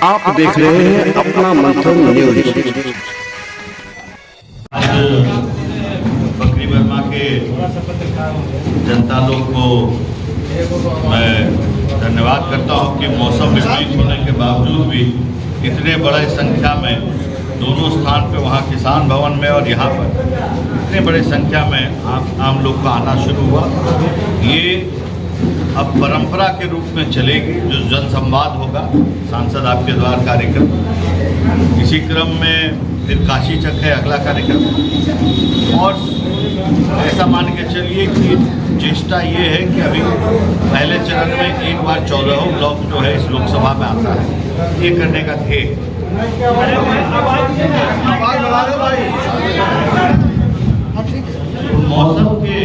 आप देख रहे हैं अपना मंथन न्यूज। आज बकरी वर्मा के जनता लोग को मैं धन्यवाद करता हूं कि मौसम विपरीत होने के बावजूद भी इतने बड़े संख्या में दोनों स्थान पे वहाँ किसान भवन में और यहाँ पर इतने बड़े संख्या में आम लोग का आना शुरू हुआ। ये अब परंपरा के रूप में चलेगी, जो जन संवाद होगा, सांसद आपके द्वार कार्यक्रम, इसी क्रम में फिर काशी चक है अगला कार्यक्रम। और ऐसा मान के चलिए कि चेष्टा ये है कि अभी पहले चरण में एक बार 14 ब्लॉक जो है इस लोकसभा में आता है, ये करने का ध्येय। मौसम के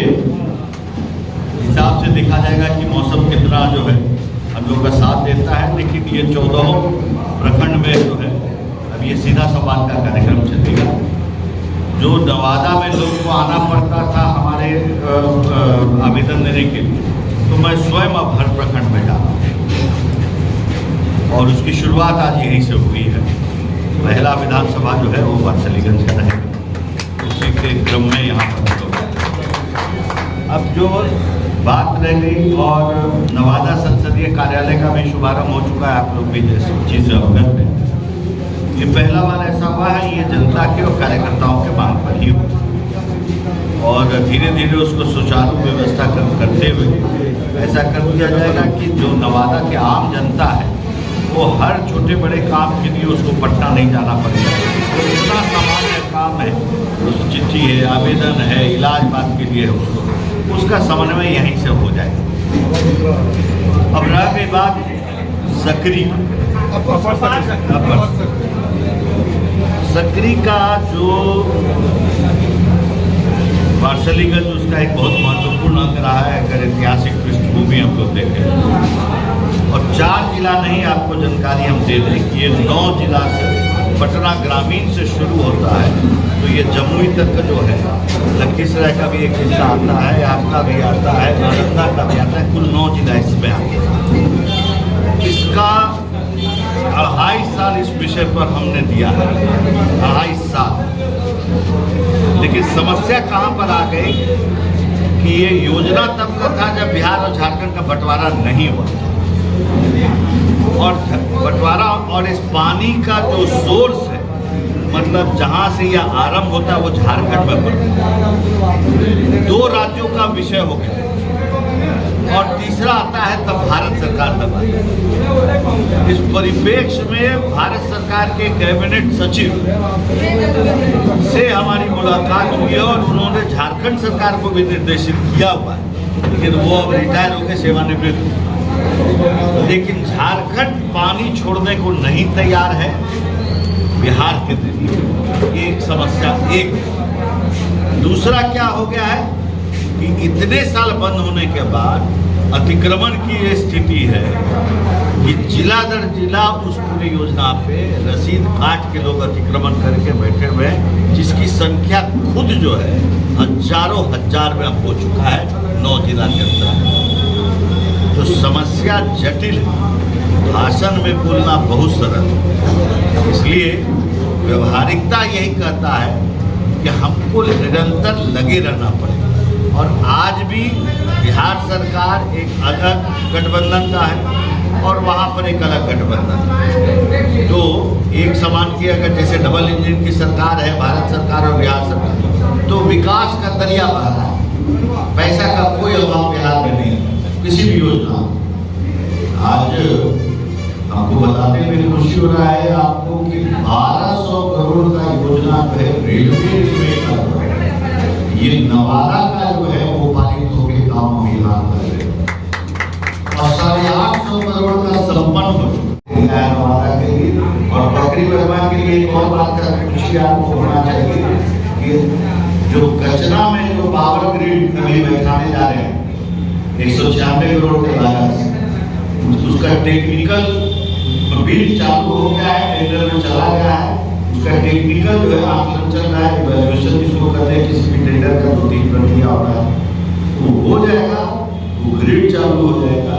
हिसाब से देखा जाएगा कि मौसम कितना जो है हम लोग का साथ देता है, लेकिन ये 14 प्रखंड में जो है अब ये सीधा संवाद का कार्यक्रम चलेगा। जो नवादा में लोग को आना पड़ता था हमारे आवेदन देने के लिए, तो मैं स्वयं अब हर प्रखंड में जा रहा हूँ और उसकी शुरुआत आज यहीं से हुई है। पहला विधानसभा जो है वो वात्सलीगंज का रहेगा, उसी के क्रम में यहाँ पर लोग अब जो बात रह गई। और नवादा संसदीय कार्यालय का भी शुभारंभ हो चुका है, आप लोग भी जैसे चीज़ अवगत हैं। ये पहला बार ऐसा हुआ है, ये जनता के और कार्यकर्ताओं के मांग पर ही हो और धीरे धीरे उसको सुचारू व्यवस्था करते हुए ऐसा कर दिया जाएगा कि जो नवादा के आम जनता है वो हर छोटे बड़े काम के लिए उसको पटना नहीं जाना पड़ेगा। तो इतना सामान्य काम है, उस चिट्ठी है, आवेदन है, इलाज बात के लिए है, उसका समन्वय यहीं से हो जाएगा। अब रह गई बात सकरी सकरी का जो वात्सलीगंज उसका एक बहुत महत्वपूर्ण अंग रहा है अगर ऐतिहासिक पृष्ठभूमि हम लोग देखें। और 4 जिला नहीं, आपको जानकारी हम दे दें कि ये 9 जिला से पटना ग्रामीण से शुरू होता है, तो ये जमुई तक जो है, लखीसराय का भी एक हिस्सा आता है, आपका भी आता है, नालंदा का भी आता है, कुल 9 जिला इसमें आते हैं। इसका 2.5 साल इस विषय पर हमने दिया है, 2.5 साल। लेकिन समस्या कहाँ पर आ गई कि ये योजना तब का था जब बिहार और झारखंड का बंटवारा नहीं हुआ, और बंटवारा और इस पानी का जो सोर्स है, मतलब जहाँ से यह आरंभ होता है वो झारखंड में पड़ता है। 2 राज्यों का विषय हो गया और तीसरा आता है तब भारत सरकार तब। इस परिप्रेक्ष्य में भारत सरकार के कैबिनेट सचिव से हमारी मुलाकात हुई है और उन्होंने झारखंड सरकार को भी निर्देशित किया हुआ है, लेकिन वो अब रिटायर होकर सेवानिवृत्त। लेकिन झारखंड पानी छोड़ने को नहीं तैयार है बिहार के लिए, एक समस्या। एक दूसरा क्या हो गया है कि इतने साल बंद होने के बाद अतिक्रमण की ये स्थिति है कि जिला दर जिला उस पूरी योजना पे रसीद काट के लोग अतिक्रमण करके बैठे हुए हैं, जिसकी संख्या खुद जो है हजारों हजार में अब हो चुका है 9 जिला के अंदर। तो समस्या जटिल है, भाषण में बोलना बहुत सरल है, इसलिए व्यवहारिकता यही कहता है कि हमको निरंतर लगे रहना पड़ेगा। और आज भी बिहार सरकार एक अलग गठबंधन का है और वहाँ पर एक अलग गठबंधन है, तो एक समान की अगर जैसे डबल इंजन की सरकार है, भारत सरकार और बिहार सरकार, तो विकास का दरिया बह रहा है, पैसा का कोई अभाव बिहार में नहीं है किसी भी योजना। आज आपको बताते हुए खुशी हो रहा है आपको कि 1200 करोड़ का योजना जो है रेलवे का, ये नवादा का जो है वो पारित होकर काम अभियान कर रहे और 850 करोड़ का संपन्न हो चुका है नवादा के लिए। और बकरी वर्मा के लिए एक और बात का खुशी आपको होना चाहिए कि जो कचरा में जो पावर ग्रिड अभी बैठाने जा रहे हैं 196 करोड़ के लागत से, उसका टेक्निकल बिल चालू हो गया है, टेंडर में चला गया है, उसका टेक्निकल जो है आकलन चल रहा है, इवैल्यूएशन जिसको करते हैं, किसी भी टेंडर का 2-3 प्रक्रिया होता है, वो हो जाएगा, वो ग्रिड चालू हो जाएगा,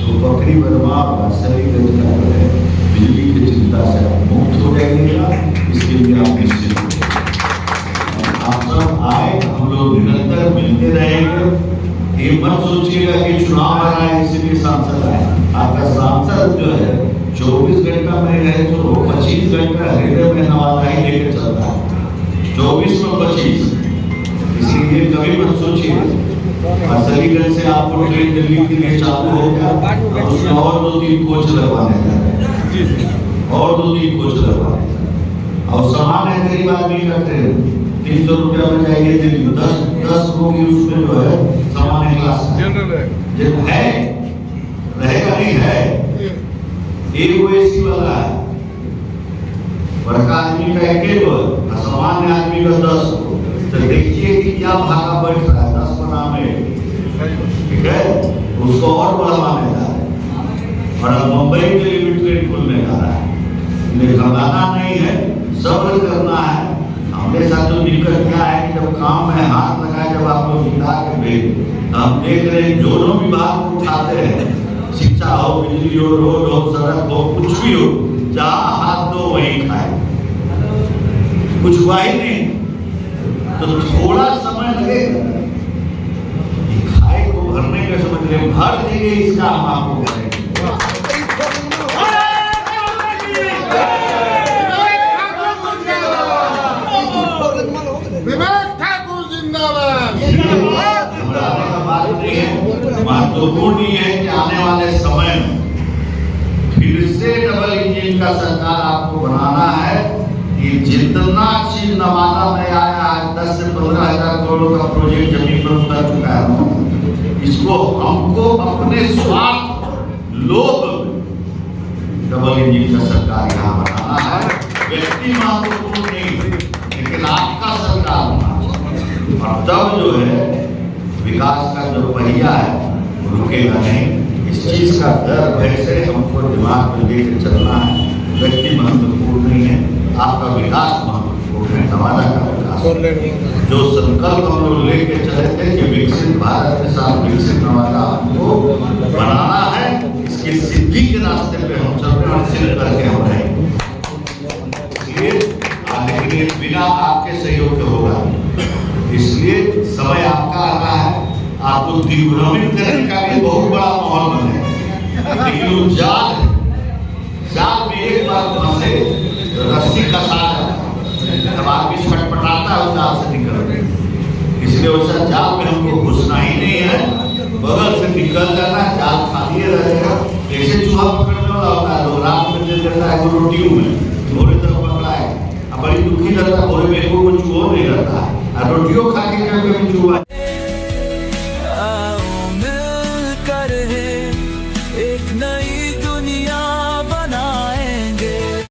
तो बकरी वर्मा वात्सलीगंज का जो है बिजली की चिंता से आप मुक्त हो जाइएगा, इसके लिए आप निश्चित हो। आप सब आए, हम लोग निरंतर मिलते रहेंगे। ये मत सोचिएगा कि चुनाव आ रहा है इसलिए सांसद आए। आपका सांसद जो है 24 घंटा में रहे तो 25 घंटा हृदय में नवादा ही लेकर चलता है, 24 में 25। इसलिए कभी मत सोचिए। असलीगंज से आपको ट्रेन दिल्ली के लिए चालू हो गया, उसमें और 2-3 कोच लगवाने जा रहे हैं, और 2-3 कोच लगवाने जा रहे हैं। और सामान्य गरीब आदमी का ट्रेन 300 रुपया में जाइए दिल्ली, 10 होगी उसमें जो है सामान्य क्लास है, रहेगा नहीं है, एक वो एसी वाला है, बड़का आदमी का 1 और सामान्य आदमी का 10। तो देखिए कि क्या भागा बैठ रहा है 10 बना में, ठीक है, उसको और बढ़ाने जा रहे हैं। और अब मुंबई के लिए भी ट्रेन खुलने जा रहा है, इन्हें घबराना नहीं है, सब्र करना है। हमारे साथ तो दिक्कत क्या है कि जब काम में हाथ लगाए, जब आप लोग जिता के भेज, हम देख रहे हैं दोनों विभाग उठाते हैं, शिक्षा हो, बिजली हो, रोड हो, सड़क हो, कुछ भी हो, जहाँ हाथ दो वहीं खाए, कुछ हुआ ही नहीं। तो थोड़ा समय लगेगा, खाए को भरने का समझ ले, भर देंगे, इसका हम आपको करेंगे। महत्वपूर्ण ये है कि आने वाले समय में फिर से डबल इंजन का सरकार आपको बनाना है। कि जितना चीज नवादा में आया है, 10 से 15 हजार करोड़ का प्रोजेक्ट जमीन पर उतर चुका है, इसको हमको अपने स्वार्थ लोभ डबल इंजन का सरकार यहाँ बनाना है। व्यक्ति महत्वपूर्ण नहीं, लेकिन आपका सरकार होना चाहिए। और तब जो है विकास का जो पहिया है रुकेगा नहीं। इस चीज का डर भय से हमको दिमाग में लेकर चलना है। व्यक्ति महत्वपूर्ण नहीं है, आपका विकास महत्वपूर्ण है, नवादा का विकास। जो संकल्प हम लोग लेके चले थे कि विकसित भारत के साथ विकसित नवादा हमको बनाना है, इसकी सिद्धि के रास्ते पे हम चल रहे हैं और सिद्ध करके हम रहेंगे। लेकिन ये बिना आपके सहयोग के होगा, इसलिए समय आपका आ रहा है। आपको दिग्भ्रमित करने का भी बहुत बड़ा माहौल बने, लेकिन जाल में एक बार फंसे तो रस्सी कसा जाता, जब आदमी छटपटाता है जाल से निकलने। इसलिए वैसा जाल में हमको घुसना ही नहीं है, बगल से निकल जाना, जाल खाली रहेगा। जैसे चूहा पकड़ने वाला होता है, लोग रात में दे देता है रोटियों में, भोरे तक पकड़ा है, बड़ी दुखी लगता है, भोरे में को चूहो नहीं रहता है, रोटियों खा के कभी चूहा